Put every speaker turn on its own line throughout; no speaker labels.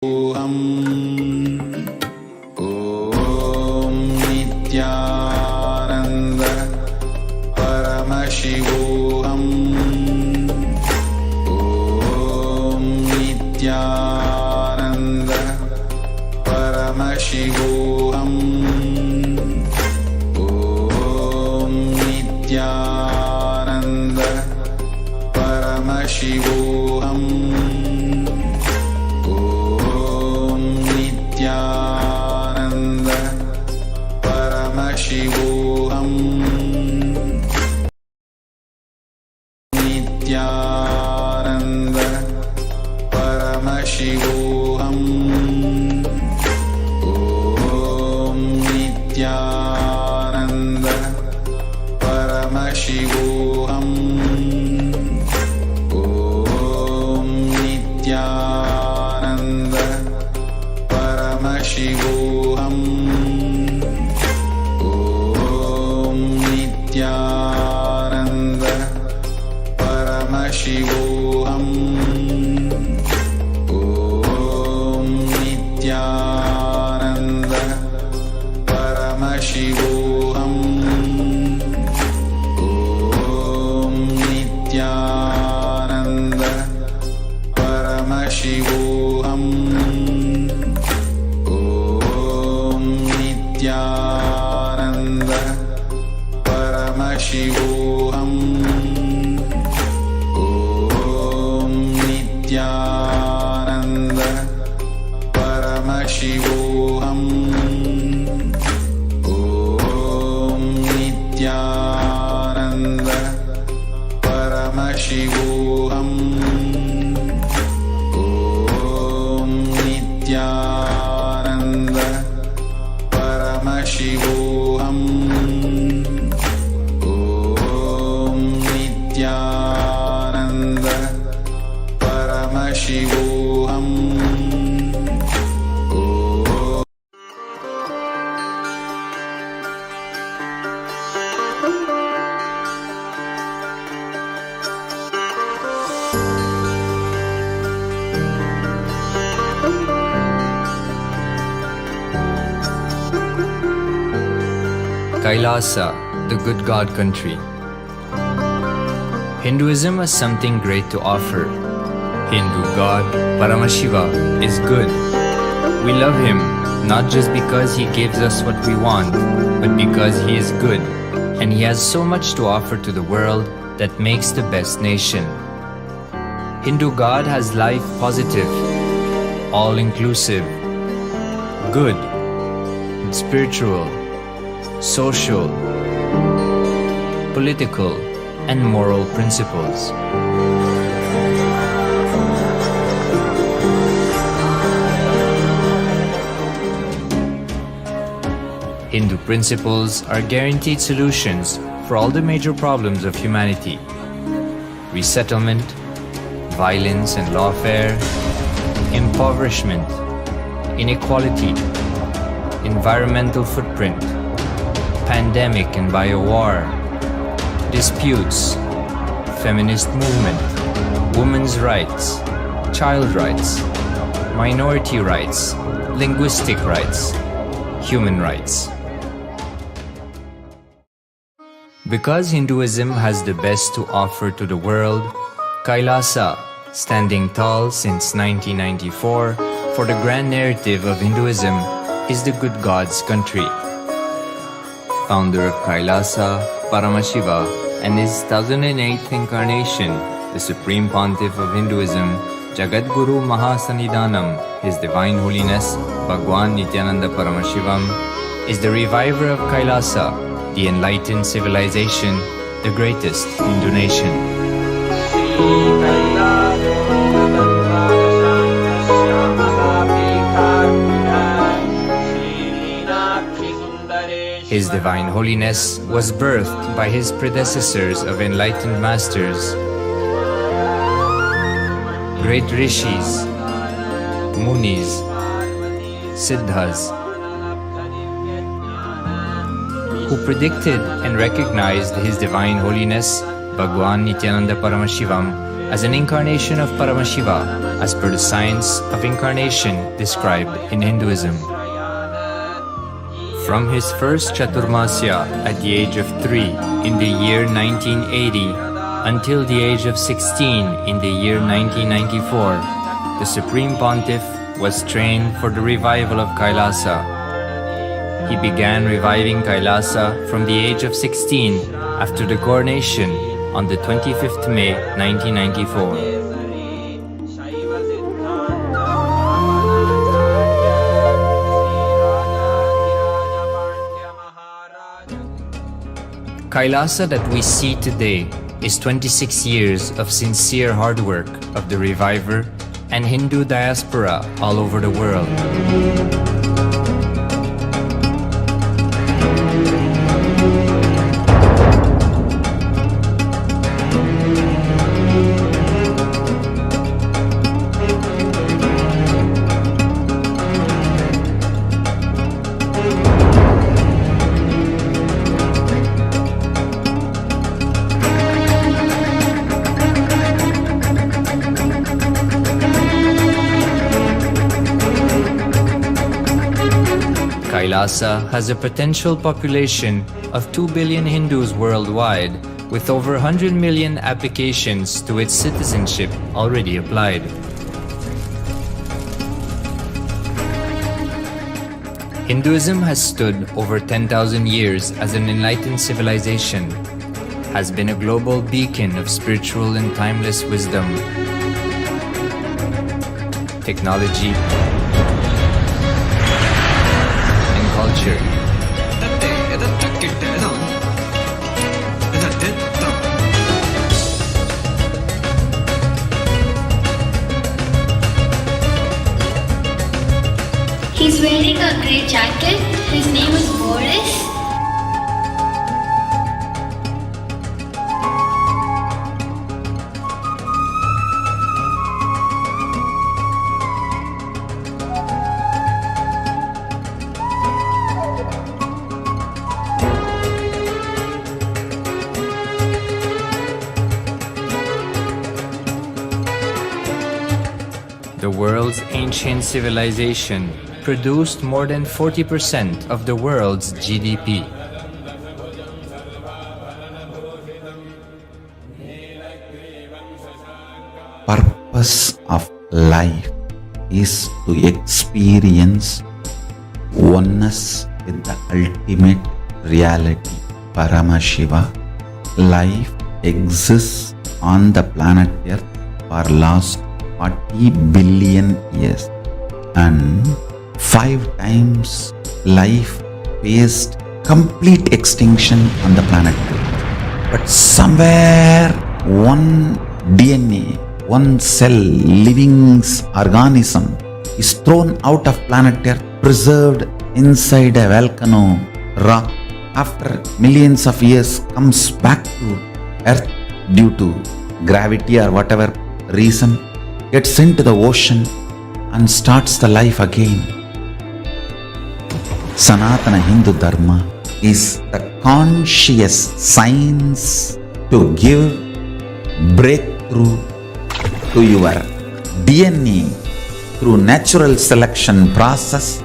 Om Nithyananda Paramashivoham. Om Nithyananda Paramashivoham. Om Nithyananda Paramashivoham. Nithyananda Paramashivoham. Nithyananda Paramashivoham. Om Nithyananda Paramashivoham. Om Nithyananda Paramashivoham. Om Nithyananda Paramashivoham. Om Nithyananda Paramashivoham. Om Nithyananda Paramashivoham. Om Nithyananda Paramashivoham. Om Nithyananda Paramashivoham. Om Nithyananda Paramashivoham. Om Nithyananda Paramashivoham. Om Nithyananda Paramashivoham.
KAILASA, the good God country. Hinduism has something great to offer. Hindu God, Paramashiva, is good. We love him not just because he gives us what we want, but because he is good and he has so much to offer to the world that makes the best nation. Hindu God has life positive, all-inclusive, good, spiritual, social, political, and moral principles. Hindu principles are guaranteed solutions for all the major problems of humanity: resettlement, violence and lawfare, impoverishment, inequality, environmental footprint, pandemic and biowar, disputes, feminist movement, women's rights, child rights, minority rights, linguistic rights, human rights. Because Hinduism has the best to offer to the world, KAILASA, standing tall since 1994 for the grand narrative of Hinduism, is the good God's country. Founder of KAILASA, Paramashiva, and his 1008th incarnation, the Supreme Pontiff of Hinduism, Jagadguru Mahasanidhanam, His Divine Holiness, Bhagavan Nithyananda Paramashivam, is the reviver of KAILASA, the enlightened civilization, the greatest Hindu nation. His Divine Holiness was birthed by his predecessors of enlightened masters, great rishis, munis, siddhas, who predicted and recognized His Divine Holiness, Bhagavan Nithyananda Paramashivam, as an incarnation of Paramashiva as per the science of incarnation described in Hinduism. From his first Chaturmasya at the age of 3 in the year 1980 until the age of 16 in the year 1994, the Supreme Pontiff was trained for the revival of Kailasa. He began reviving Kailasa from the age of 16 after the coronation on the 25th May 1994. Kailasa that we see today is 26 years of sincere hard work of the reviver and Hindu diaspora all over the world. Kailasa has a potential population of 2 billion Hindus worldwide, with over 100 million applications to its citizenship already applied. Hinduism has stood over 10,000 years as an enlightened civilization, has been a global beacon of spiritual and timeless wisdom, technology, culture.
He's wearing a grey jacket. His name is Boris.
The world's ancient civilization produced more than 40% of the world's GDP.
Purpose of life is to experience oneness with the ultimate reality, Paramashiva. Life exists on the planet Earth for last 40 billion years, and 5 times life faced complete extinction on the planet Earth. But somewhere one DNA, one cell, living organism is thrown out of planet Earth, preserved inside a volcano rock. After millions of years comes back to Earth due to gravity or whatever reason, gets into the ocean and starts the life again. Sanatana Hindu Dharma is the conscious science to give breakthrough to your DNA through natural selection process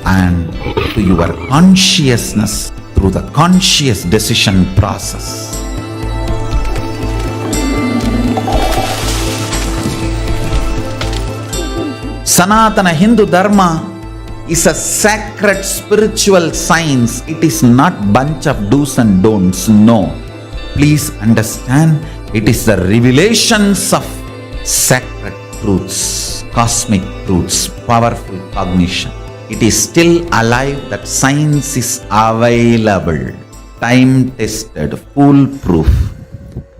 and to your consciousness through the conscious decision process. Sanatana Hindu Dharma is a sacred spiritual science. It is not bunch of do's and don'ts. No. Please understand, it is the revelations of sacred truths, cosmic truths, powerful cognition. It is still alive, that science is available, time-tested, foolproof.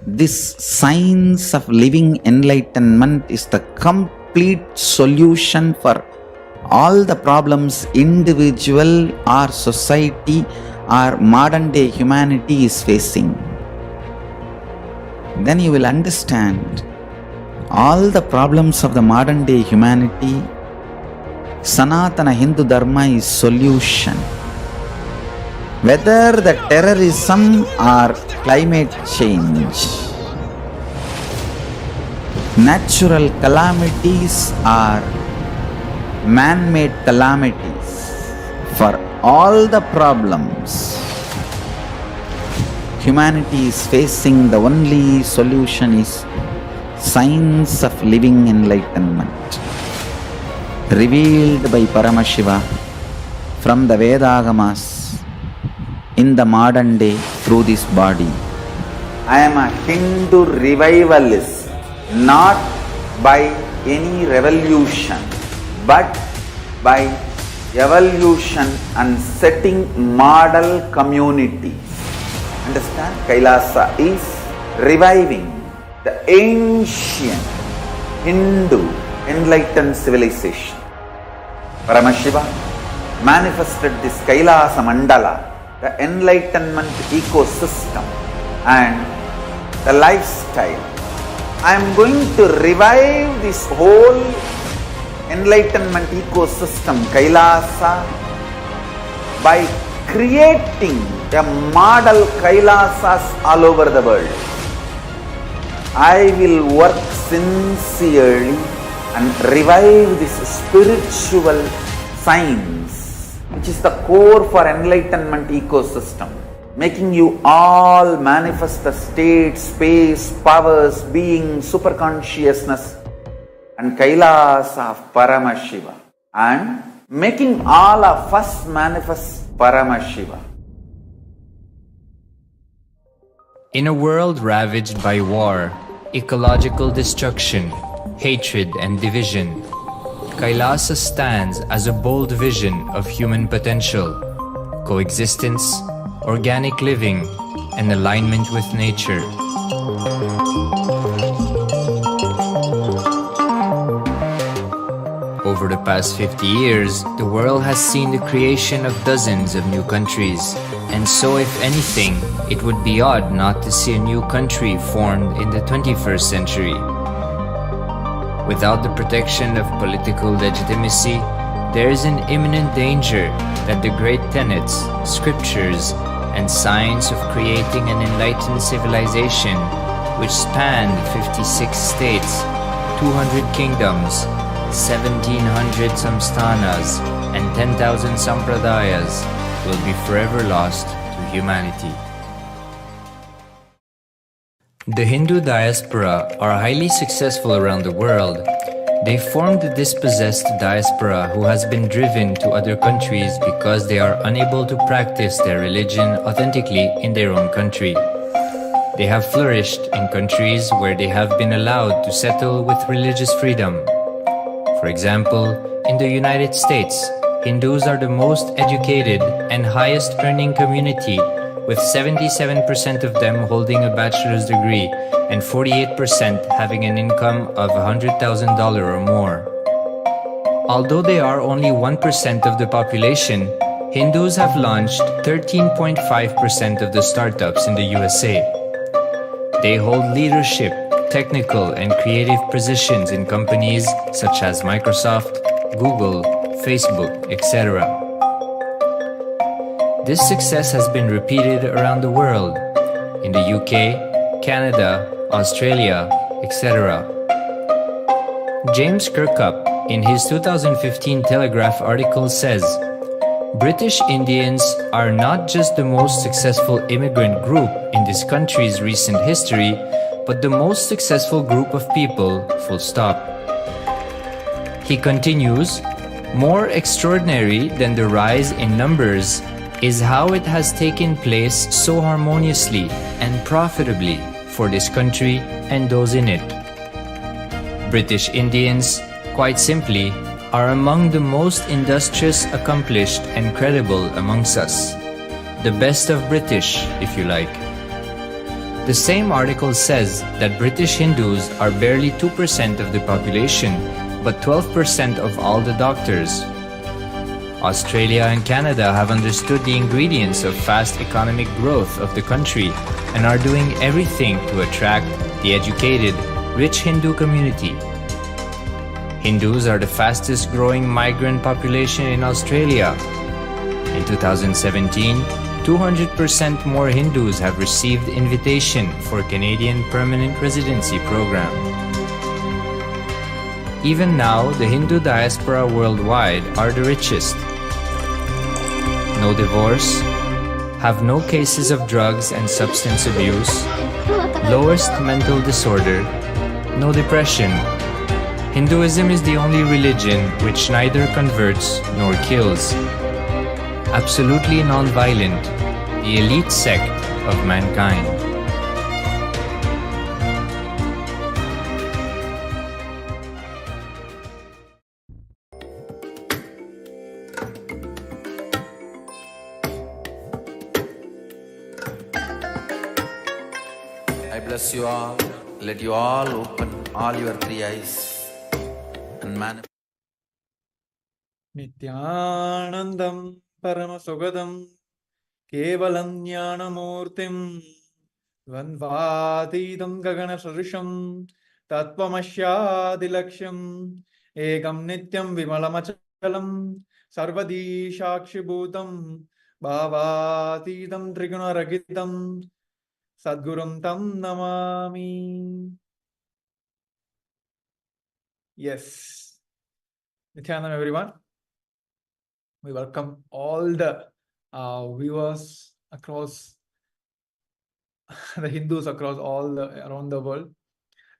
This science of living enlightenment is the complete solution for all the problems individual or society or modern day humanity is facing. Then you will understand all the problems of the modern day humanity. Sanatana Hindu Dharma is solution. Whether the terrorism or climate change, Natural calamities are man-made calamities. For all the problems humanity is facing, the only solution is science of living enlightenment, revealed by Paramashiva from the Vedagamas in the modern day through this body. I am a Hindu revivalist, not by any revolution, but by evolution and setting model communities. Understand? Kailasa is reviving the ancient Hindu enlightened civilization. Paramashiva manifested this Kailasa Mandala, the enlightenment ecosystem and the lifestyle. I am going to revive this whole enlightenment ecosystem, Kailasa, by creating a model Kailasas all over the world. I will work sincerely and revive this spiritual science, which is the core for enlightenment ecosystem, making you all manifest the state, space, powers, being, superconsciousness and Kailasa of Paramashiva, and making all of us manifest Paramashiva.
In a world ravaged by war, ecological destruction, hatred and division, Kailasa stands as a bold vision of human potential, coexistence, organic living, and alignment with nature. Over the past 50 years, the world has seen the creation of dozens of new countries, and so if anything, it would be odd not to see a new country formed in the 21st century. Without the protection of political legitimacy, there is an imminent danger that the great tenets, scriptures, and science of creating an enlightened civilization, which spanned 56 states, 200 kingdoms, 1700 samsthanas, and 10,000 sampradayas, will be forever lost to humanity. The Hindu diaspora are highly successful around the world. They formed the dispossessed diaspora who has been driven to other countries because they are unable to practice their religion authentically in their own country. They have flourished in countries where they have been allowed to settle with religious freedom. For example, in the United States, Hindus are the most educated and highest earning community, with 77% of them holding a bachelor's degree and 48% having an income of $100,000 or more. Although they are only 1% of the population, Hindus have launched 13.5% of the startups in the USA. They hold leadership, technical and creative positions in companies such as Microsoft, Google, Facebook, etc. This success has been repeated around the world, in the UK, Canada, Australia, etc. James Kirkup, in his 2015 Telegraph article says, British Indians are not just the most successful immigrant group in this country's recent history, but the most successful group of people, full stop. He continues, more extraordinary than the rise in numbers is how it has taken place so harmoniously and profitably for this country and those in it. British Indians, quite simply, are among the most industrious, accomplished, and credible amongst us. The best of British, if you like. The same article says that British Hindus are barely 2% of the population, but 12% of all the doctors. Australia and Canada have understood the ingredients of fast economic growth of the country and are doing everything to attract the educated, rich Hindu community. Hindus are the fastest growing migrant population in Australia. In 2017, 200% more Hindus have received invitation for Canadian Permanent Residency Program. Even now, the Hindu diaspora worldwide are the richest. No divorce, have no cases of drugs and substance abuse, lowest mental disorder, no depression. Hinduism is the only religion which neither converts nor kills. Absolutely non-violent, the elite sect of mankind.
I bless you all. Let you all open all your three eyes and manifest.
Nithyanandam Paramasogadam Kevalam Jnanamurtim Dvandvatidam Gagana Sarisham Tattvamashadilaksham Ekam Nityam Vimalamachalam Sarvadi Shakshibhutam Bhavatidam Trigunaragitam Sadgurum Tam Namami. Yes. Nithyanam, everyone. We welcome all the viewers across the Hindus across around the world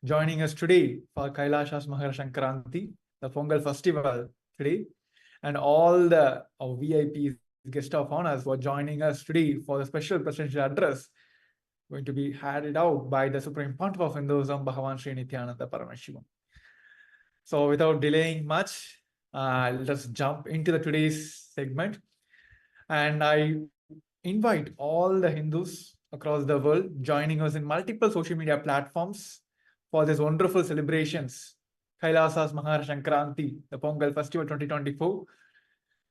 joining us today for KAILASA's Makara Sankranti, the Pongal Festival today, and all the VIPs, guest of honors who are joining us today for the special presidential address going to be handed out by the Supreme Pontiff of Hinduism, Bhagavan Shiva Surya. So without delaying much, let's jump into the today's segment. And I invite all the Hindus across the world joining us in multiple social media platforms for these wonderful celebrations. KAILASA's Makara Sankranti, the Pongal Festival 2024.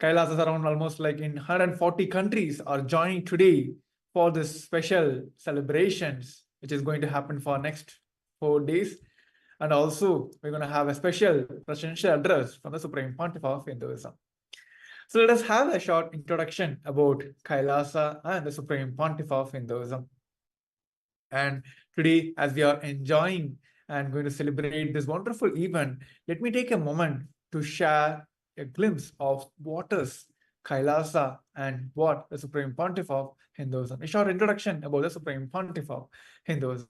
KAILASA's around almost like in 140 countries are joining today for this special celebrations, which is going to happen for next 4 days. And also, we're going to have a special presidential address from the Supreme Pontiff of Hinduism. So let us have a short introduction about KAILASA and the Supreme Pontiff of Hinduism. And today, as we are enjoying and going to celebrate this wonderful event, let me take a moment to share a glimpse of what is KAILASA and what the Supreme Pontiff of Hinduism. A short introduction about the Supreme Pontiff of Hinduism.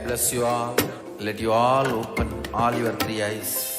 bless you all. Let you all open all your three eyes.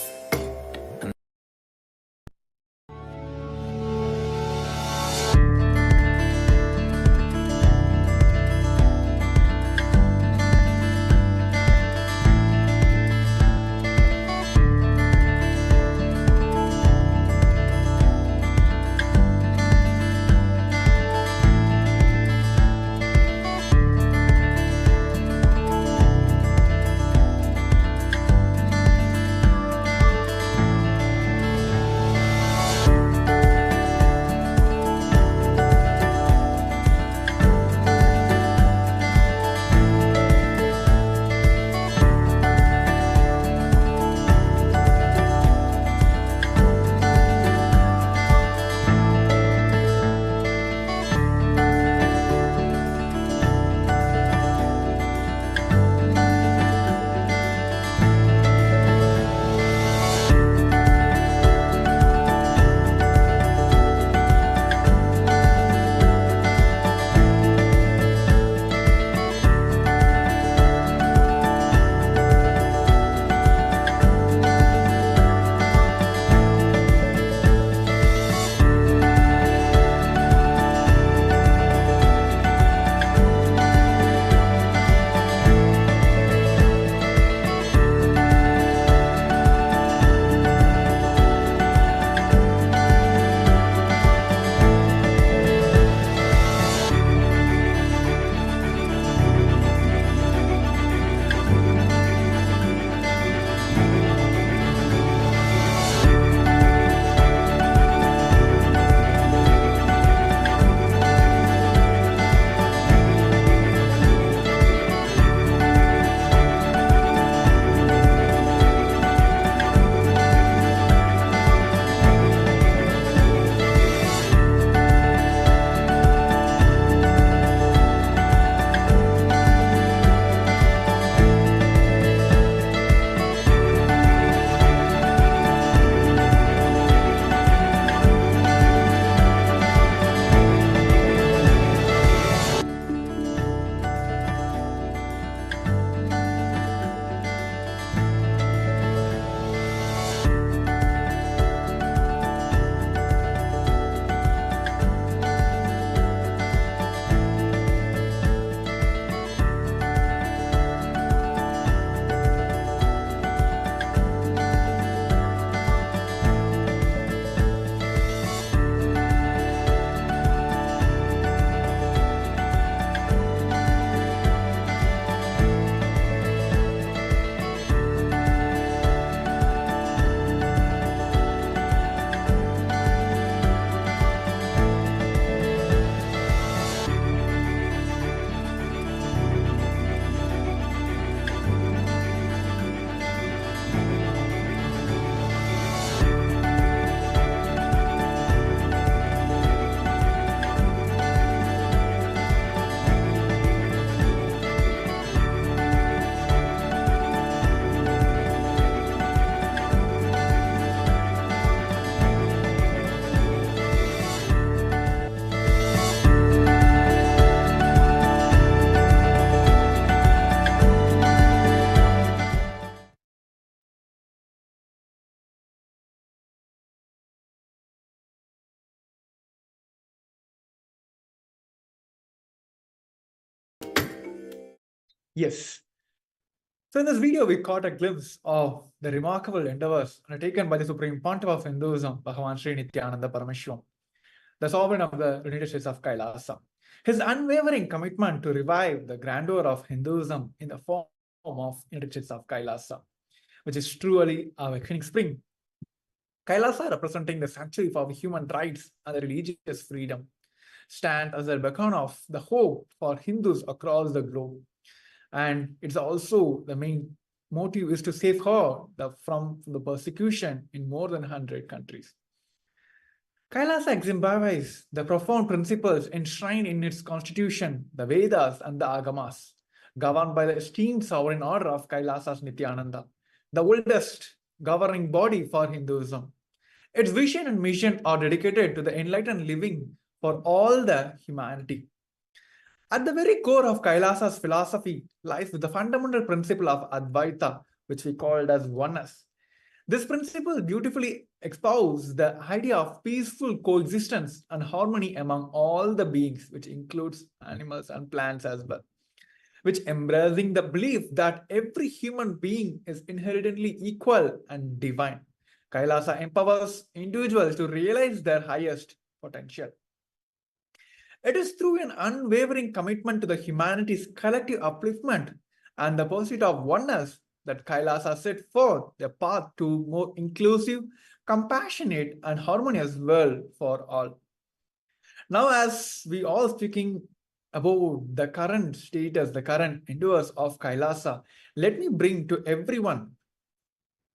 Yes. So in this video, we caught a glimpse of the remarkable endeavors undertaken by the Supreme Pontiff of Hinduism, Bhagavan Sri Nithyananda Parameshwaram, the sovereign of the United States of Kailasa. His unwavering commitment to revive the grandeur of Hinduism in the form of United States of Kailasa, which is truly a awakening spring. Kailasa, representing the sanctuary for human rights and the religious freedom, stand as a beacon of the hope for Hindus across the globe. And it's also the main motive is to safeguard from the persecution in more than 100 countries. Kailasa exemplifies the profound principles enshrined in its constitution, the Vedas and the Agamas, governed by the esteemed sovereign order of Kailasa's Nithyananda, the oldest governing body for Hinduism. Its vision and mission are dedicated to the enlightened living for all the humanity. At the very core of Kailasa's philosophy lies with the fundamental principle of Advaita, which we called as oneness. This principle beautifully espouses the idea of peaceful coexistence and harmony among all the beings, which includes animals and plants as well, which embracing the belief that every human being is inherently equal and divine. Kailasa empowers individuals to realize their highest potential. It is through an unwavering commitment to the humanity's collective upliftment and the pursuit of oneness that Kailasa set forth a path to more inclusive, compassionate, and harmonious world for all. Now, as we all speaking about the current status, the current endeavors of Kailasa, let me bring to everyone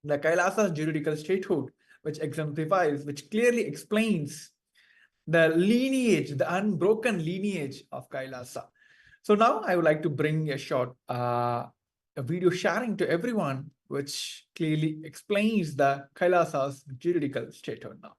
the Kailasa's juridical statehood, which exemplifies, which clearly explains the lineage, the unbroken lineage of Kailasa. So now I would like to bring a short a video sharing to everyone, which clearly explains the Kailasa's juridical statehood now.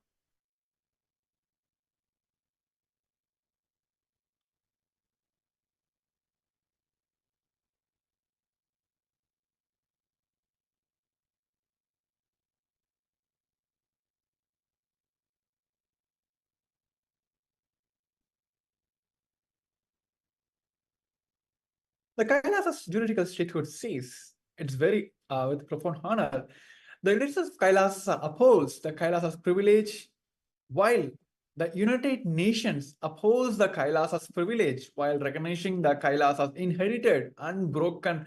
The Kailasa's juridical statehood says, it's very with profound honor, the leaders of Kailasa upholds the Kailasa's privilege, while the United Nations upholds the Kailasa's privilege while recognizing the Kailasa's inherited, unbroken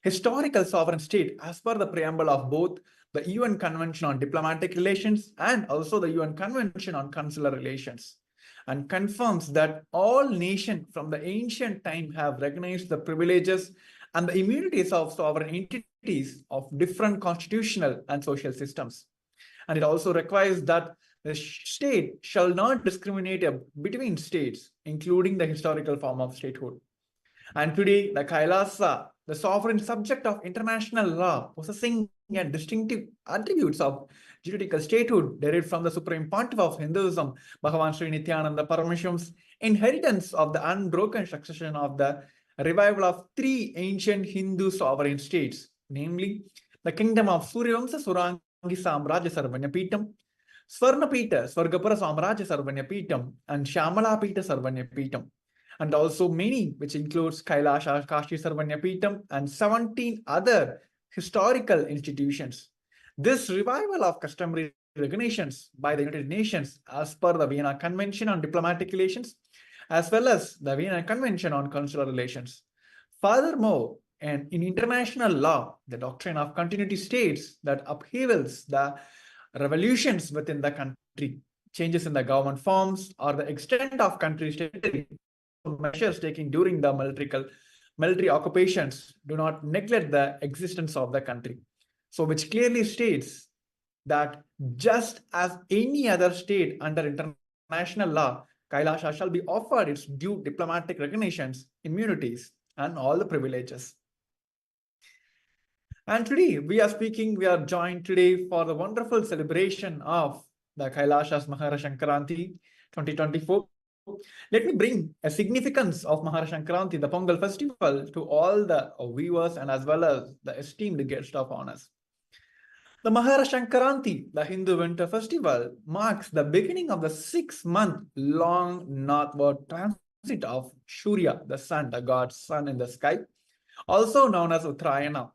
historical sovereign state as per the preamble of both the UN Convention on Diplomatic Relations and also the UN Convention on Consular Relations, and confirms that all nations from the ancient time have recognized the privileges and the immunities of sovereign entities of different constitutional and social systems. And it also requires that the state shall not discriminate between states, including the historical form of statehood. And today, the Kailasa, the sovereign subject of international law, possessing distinctive attributes of juridical statehood derived from the Supreme Pontiff of Hinduism, Bhagavan Sri Nithyananda Paramashiva's inheritance of the unbroken succession of the revival of three ancient Hindu sovereign states, namely the kingdom of Suryavamsa Surangi Samrajya Sarvanya Pitam, Swarnapita Swargapura Samrajya Sarvanya Pitam, and Shamalapita Sarvanya Pitam, and also many, which includes Kailasha Kashi Sarvanya Pitam and 17 other historical institutions. This revival of customary recognitions by the United Nations as per the Vienna Convention on Diplomatic Relations, as well as the Vienna Convention on Consular Relations. Furthermore, and in international law, the doctrine of continuity states that upheavals, the revolutions within the country, changes in the government forms, or the extent of country's territory, measures taken during the military occupations do not neglect the existence of the country. So which clearly states that just as any other state under international law, Kailasa shall be offered its due diplomatic recognitions, immunities, and all the privileges. And today we are joined today for the wonderful celebration of the Kailasa's Makara Sankranti 2024. Let me bring a significance of Makara Sankranti, the Pongal Festival, to all the viewers and as well as the esteemed guests of honors. The Makara Sankranti, the Hindu winter festival, marks the beginning of the 6-month-long northward transit of Surya, the sun, the god's sun in the sky, also known as Uttarayana,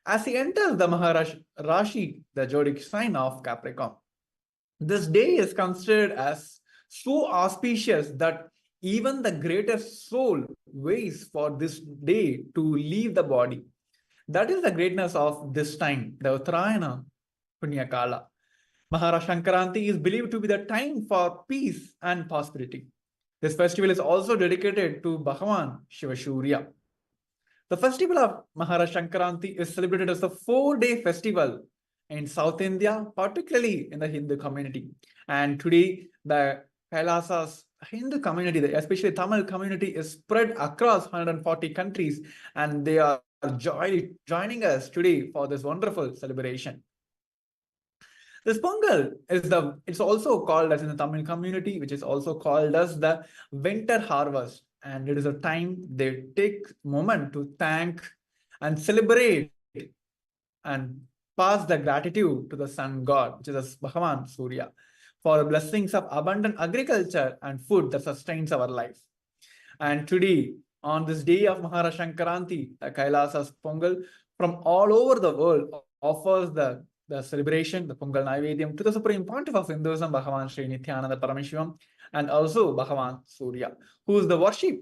as he enters the rashi, the zodiac sign of Capricorn. This day is considered as so auspicious that even the greatest soul waits for this day to leave the body. That is the greatness of this time, the Uttarayana Punyakala. Makara Sankranti is believed to be the time for peace and prosperity. This festival is also dedicated to Bhagavan Shiva Surya. The festival of Makara Sankranti is celebrated as a 4-day festival in South India, particularly in the Hindu community. And today, the Kailasa's Hindu community, especially Tamil community, is spread across 140 countries, and they are joining us today for this wonderful celebration. This Pongal it's also called as in the Tamil community, which is also called as the winter harvest. and it is a time they take moment to thank and celebrate and pass the gratitude to the sun god, which is Bhagavan Surya, for the blessings of abundant agriculture and food that sustains our life. And today, on this day of Makara Sankranti, the Kailasa's Pongal, from all over the world offers the celebration, the Pongal Naivedyam, to the Supreme Pontiff of Hinduism, Bhagavan Sri Nithyananda Parameshivam, and also Bhagavan Surya, who is the worship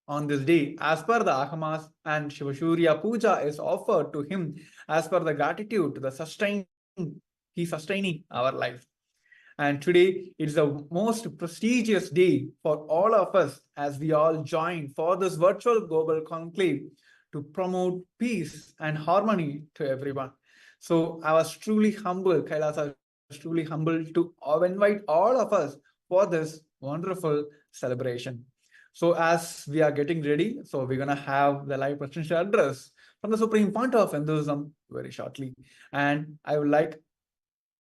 on this day as per the Agamas, and Shiva Surya Puja is offered to him as per the gratitude to the sustaining our life. And today it's the most prestigious day for all of us as we all join for this virtual global conclave to promote peace and harmony to everyone. So I was truly humbled, Kailasa was truly humbled to invite all of us for this wonderful celebration. So as we are getting ready, so we're going to have the live presidential address from the Supreme Pontiff of Hinduism very shortly. And I would like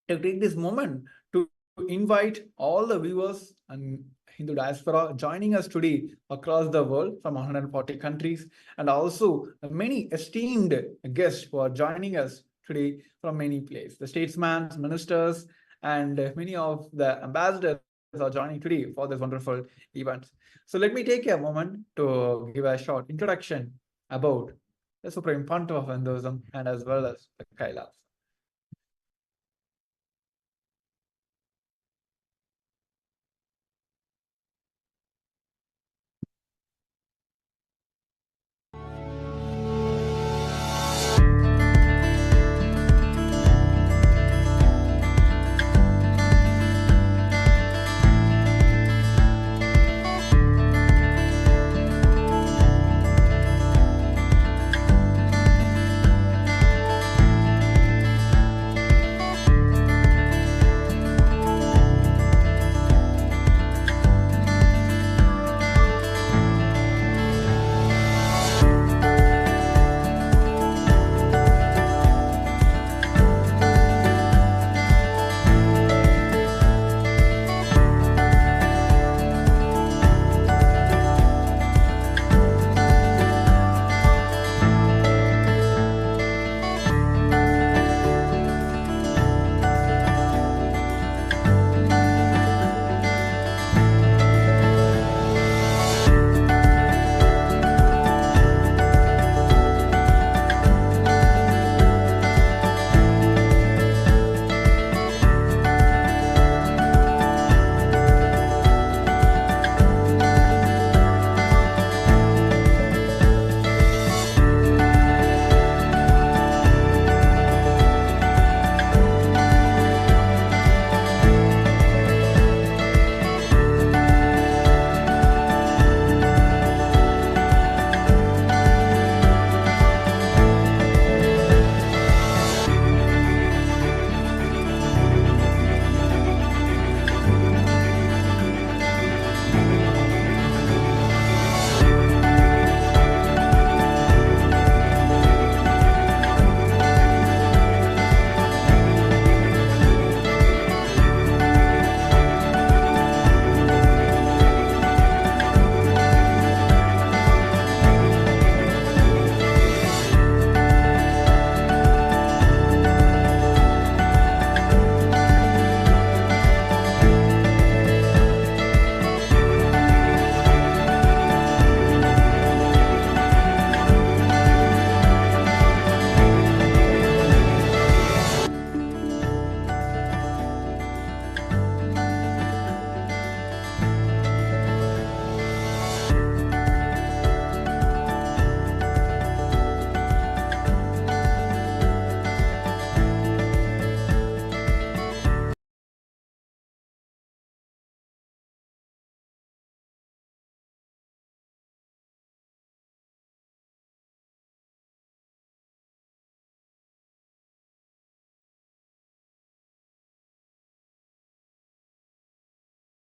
to take this moment to invite all the viewers and Hindu diaspora joining us today across the world from 140 countries, and also many esteemed guests who are joining us today from many places. The statesmen, ministers, and many of the ambassadors are joining today for this wonderful event. So let me take a moment to give a short introduction about the Supreme Pontiff of Hinduism and as well as the Kailasa.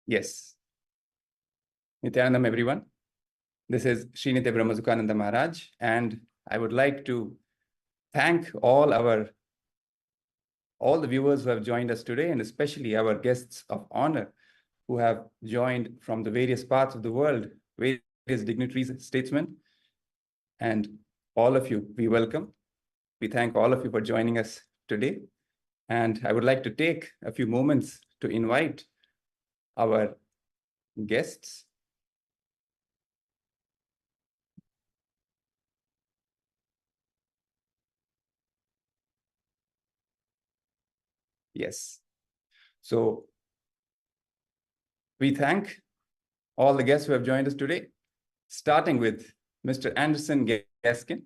Yes. Nithyanandam, everyone. This is Srinitya Brahmazukananda Maharaj, and I would like to thank all the viewers who have joined us today, and especially our guests of honor who have joined from the various parts of the world, various dignitaries, statesmen, and all of you, we welcome. We thank all of you for joining us today. And I would like to take a few moments to invite our guests. Yes. So we thank all the guests who have joined us today, starting with Mr. Anderson Gaskin,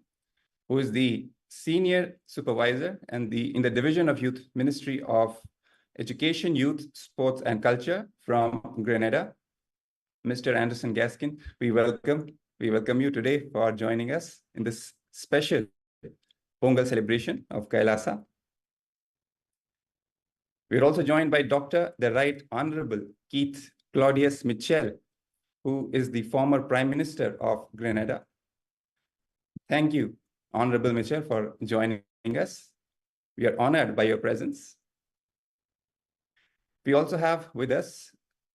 who is the Senior Supervisor and in the Division of Youth Ministry of Education, Youth, Sports and Culture from Grenada. Mr. Anderson Gaskin, we welcome you today for joining us in this special Pongal celebration of KAILASA. We're also joined by Dr. the Right Honorable Keith Claudius Mitchell, who is the former Prime Minister of Grenada. Thank you, Honorable Mitchell, for joining us. We are honored by your presence. We also have with us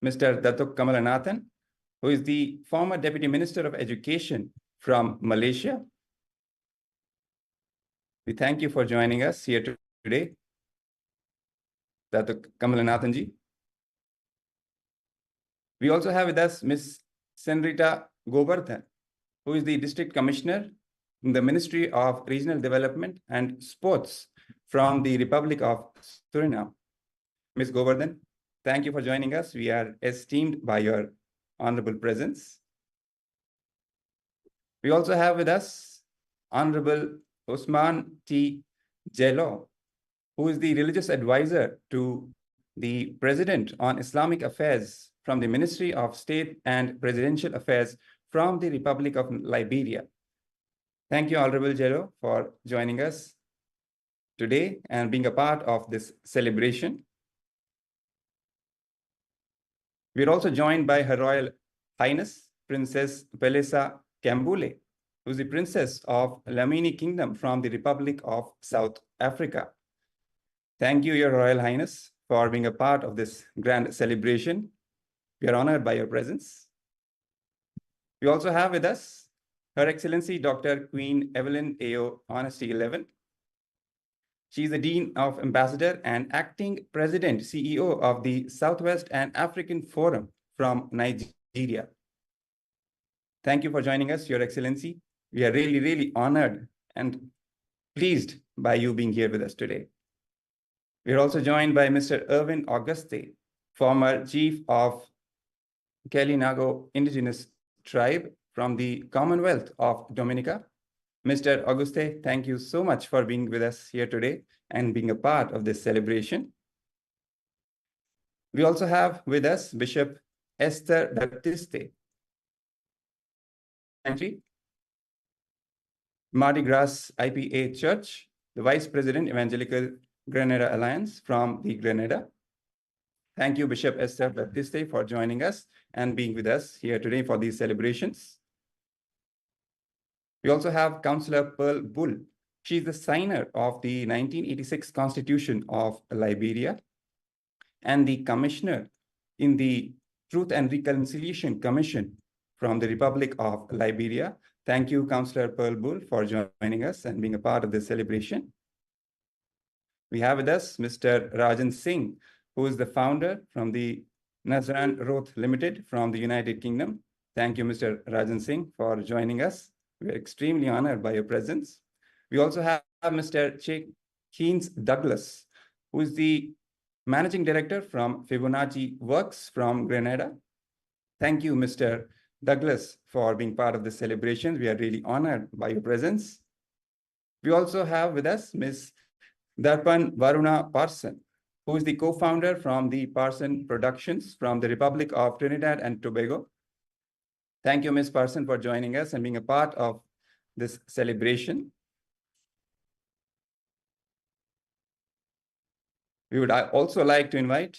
Mr. Datuk Kamalanathan, who is the former Deputy Minister of Education from Malaysia. We thank you for joining us here today, Datuk Kamalanathan ji. We also have with us Ms. Senrita Govardhan, who is the District Commissioner in the Ministry of Regional Development and Sports from the Republic of Suriname. Ms. Govardhan, thank you for joining us. We are esteemed by your honorable presence. We also have with us Honorable Osman T. Jello, who is the religious advisor to the President on Islamic Affairs from the Ministry of State and Presidential Affairs from the Republic of Liberia. Thank you, Honorable Jello, for joining us today and being a part of this celebration. We're also joined by Her Royal Highness, Princess Pelesa Kambule, who is the Princess of Lamini Kingdom from the Republic of South Africa. Thank you, Your Royal Highness, for being a part of this grand celebration. We are honored by your presence. We also have with us Her Excellency Dr. Queen Evelyn A.O. Honesty 11. She is the Dean of Ambassador and Acting President, CEO of the Southwest and African Forum from Nigeria. Thank you for joining us, Your Excellency. We are really, really honored and pleased by you being here with us today. We are also joined by Mr. Irwin Auguste, former Chief of Kalinago Indigenous Tribe from the Commonwealth of Dominica. Mr. Auguste, thank you so much for being with us here today and being a part of this celebration. We also have with us Bishop Esther Baptiste, Mardi Gras IPA Church, the Vice President, Evangelical Grenada Alliance from the Grenada. Thank you, Bishop Esther Baptiste, for joining us and being with us here today for these celebrations. We also have Councillor Pearl Bull. She is the signer of the 1986 Constitution of Liberia and the Commissioner in the Truth and Reconciliation Commission from the Republic of Liberia. Thank you, Councillor Pearl Bull, for joining us and being a part of this celebration. We have with us Mr. Rajan Singh, who is the founder from the Nazran Roth Limited from the United Kingdom. Thank you, Mr. Rajan Singh, for joining us. We are extremely honored by your presence. We also have Mr. Keynes Douglas, who is the Managing Director from Fibonacci Works from Grenada. Thank you, Mr. Douglas, for being part of this celebration. We are really honored by your presence. We also have with us Ms. Darpan Varuna Parson, who is the co-founder from the Parson Productions from the Republic of Trinidad and Tobago. Thank you, Ms. Parson, for joining us and being a part of this celebration. We would also like to invite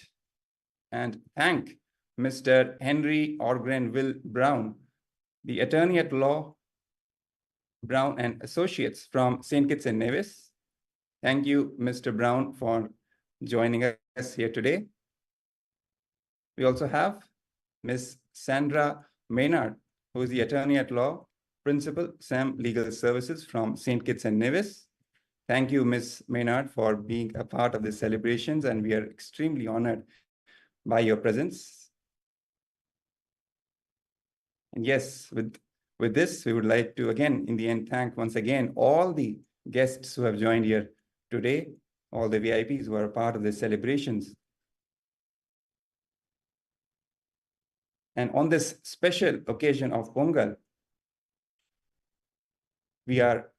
and thank Mr. Henry Orgrenville Brown, the attorney at law, Brown and Associates from St. Kitts and Nevis. Thank you, Mr. Brown, for joining us here today. We also have Ms. Sandra Maynard, who is the attorney at law, Principal, SAM Legal Services from St. Kitts and Nevis. Thank you, Ms. Maynard, for being a part of the celebrations, and we are extremely honored by your presence. And yes, with this, we would like to again, in the end, thank once again all the guests who have joined here today, all the VIPs who are a part of the celebrations. And on this special occasion of Pongal, we are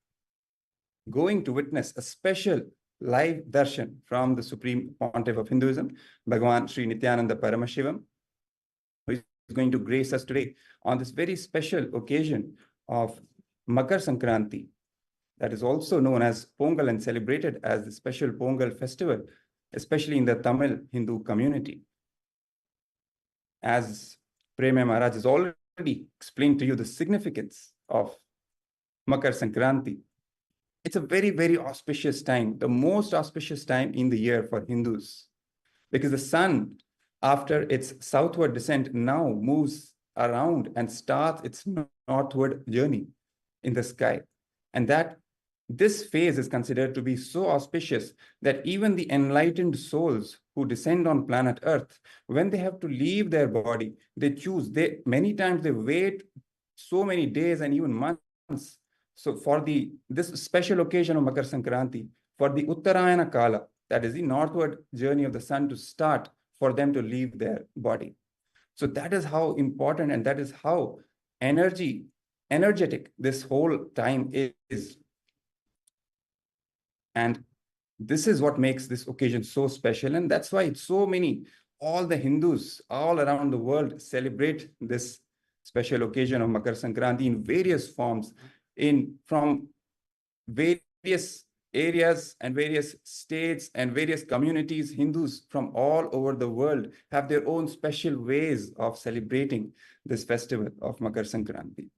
going to witness a special live darshan from the Supreme Pontiff of Hinduism, Bhagavan Sri Nithyananda Paramashivam, who is going to grace us today on this very special occasion of Makara Sankranti, that is also known as Pongal and celebrated as the special Pongal festival, especially in the Tamil Hindu community. As Prema Maharaj has already explained to you the significance of Makara Sankranti, it's a very, very auspicious time, the most auspicious time in the year for Hindus, because the sun, after its southward descent, now moves around and starts its northward journey in the sky. And that this phase is considered to be so auspicious that even the enlightened souls who descend on planet Earth, when they have to leave their body, many times they wait so many days and even months. So for this special occasion of Makar Sankranti, for the Uttarayana Kala, that is the northward journey of the sun to start, for them to leave their body. So that is how important and that is how energetic this whole time is. And this is what makes this occasion so special. And that's why all the Hindus all around the world celebrate this special occasion of Makar Sankranti in various forms, from various areas and various states and various communities. Hindus from all over the world have their own special ways of celebrating this festival of Makar Sankranti.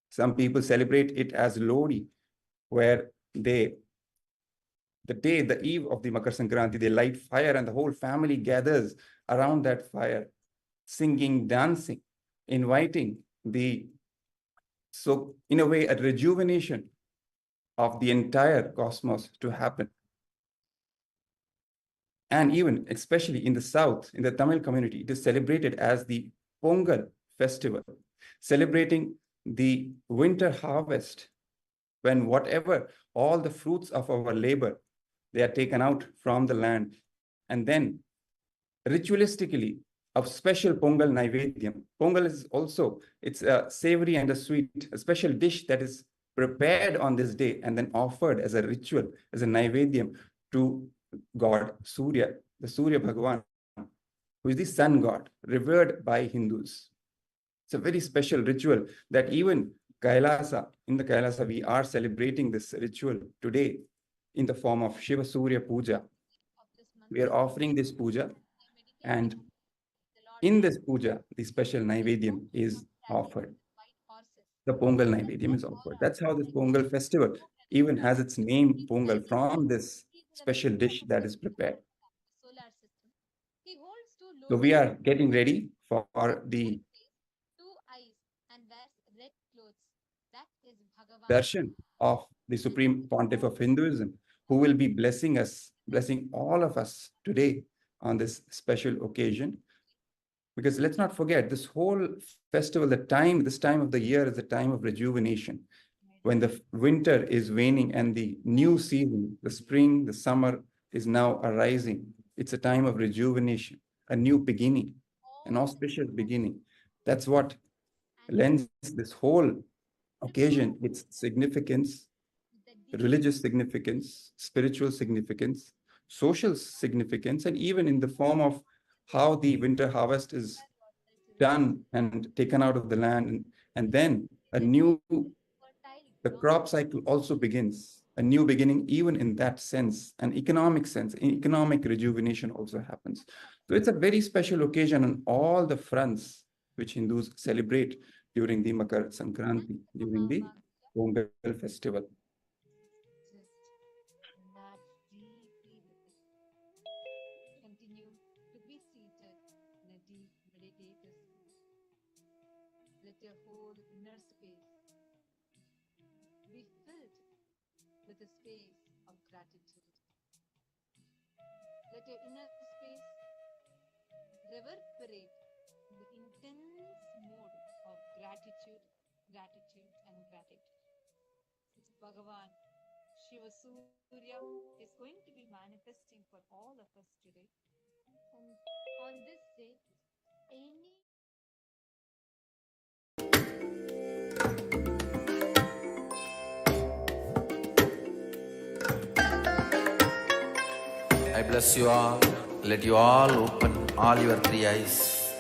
Some people celebrate it as Lodi, where the eve of the Makar Sankranti, they light fire and the whole family gathers around that fire, singing, dancing, inviting so in a way, a rejuvenation of the entire cosmos to happen. And even, especially in the South, in the Tamil community, it is celebrated as the Pongal Festival, celebrating the winter harvest, when all the fruits of our labor, they are taken out from the land. And then ritualistically, a special Pongal Naivedyam. Pongal is also, it's a savory and a sweet, a special dish that is prepared on this day and then offered as a ritual, as a Naivedyam to God Surya, the Surya Bhgavan, who is the sun god, revered by Hindus. It's a very special ritual that even in the Kailasa, we are celebrating this ritual today in the form of Shiva Surya Puja. We are offering this puja, and in this puja, the special Naivedyam is offered. The Pongal Naivedyam is offered. That's how this Pongal festival even has its name, Pongal, from this special dish that is prepared. So we are getting ready for the darshan of the Supreme Pontiff of Hinduism, who will be blessing all of us today on this special occasion. Because let's not forget, this whole festival, this time of the year is a time of rejuvenation, when the winter is waning and the new season, the spring, the summer is now arising. It's a time of rejuvenation, a new beginning, an auspicious beginning. That's what lends this whole occasion its significance, religious significance, spiritual significance, social significance, and even in the form of how the winter harvest is done and taken out of the land, and then the crop cycle also begins, a new beginning. Even in that sense, an economic rejuvenation also happens. So it's a very special occasion on all the fronts which Hindus celebrate during the Makar Sankranti, during the Pongal festival.
Continue to be seated in a deep meditative. Let your whole be filled with a space of gratitude. Let your inner space reverberate in the intense mode of gratitude, gratitude, and gratitude. Bhagavan Shiva Surya is going to be manifesting for all of us today. And on this day, any
I bless you all. Let you all open all your three eyes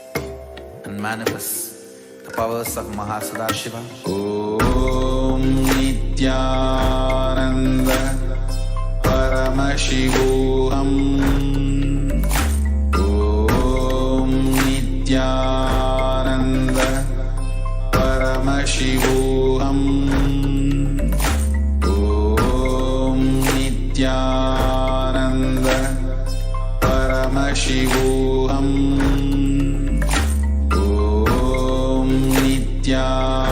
and manifest the powers of Mahasadashiva.
Om Nithyananda Paramashivoham. Om Nithyananda Paramashivoham. Om Nithyananda Paramashivoham. Om Nithyananda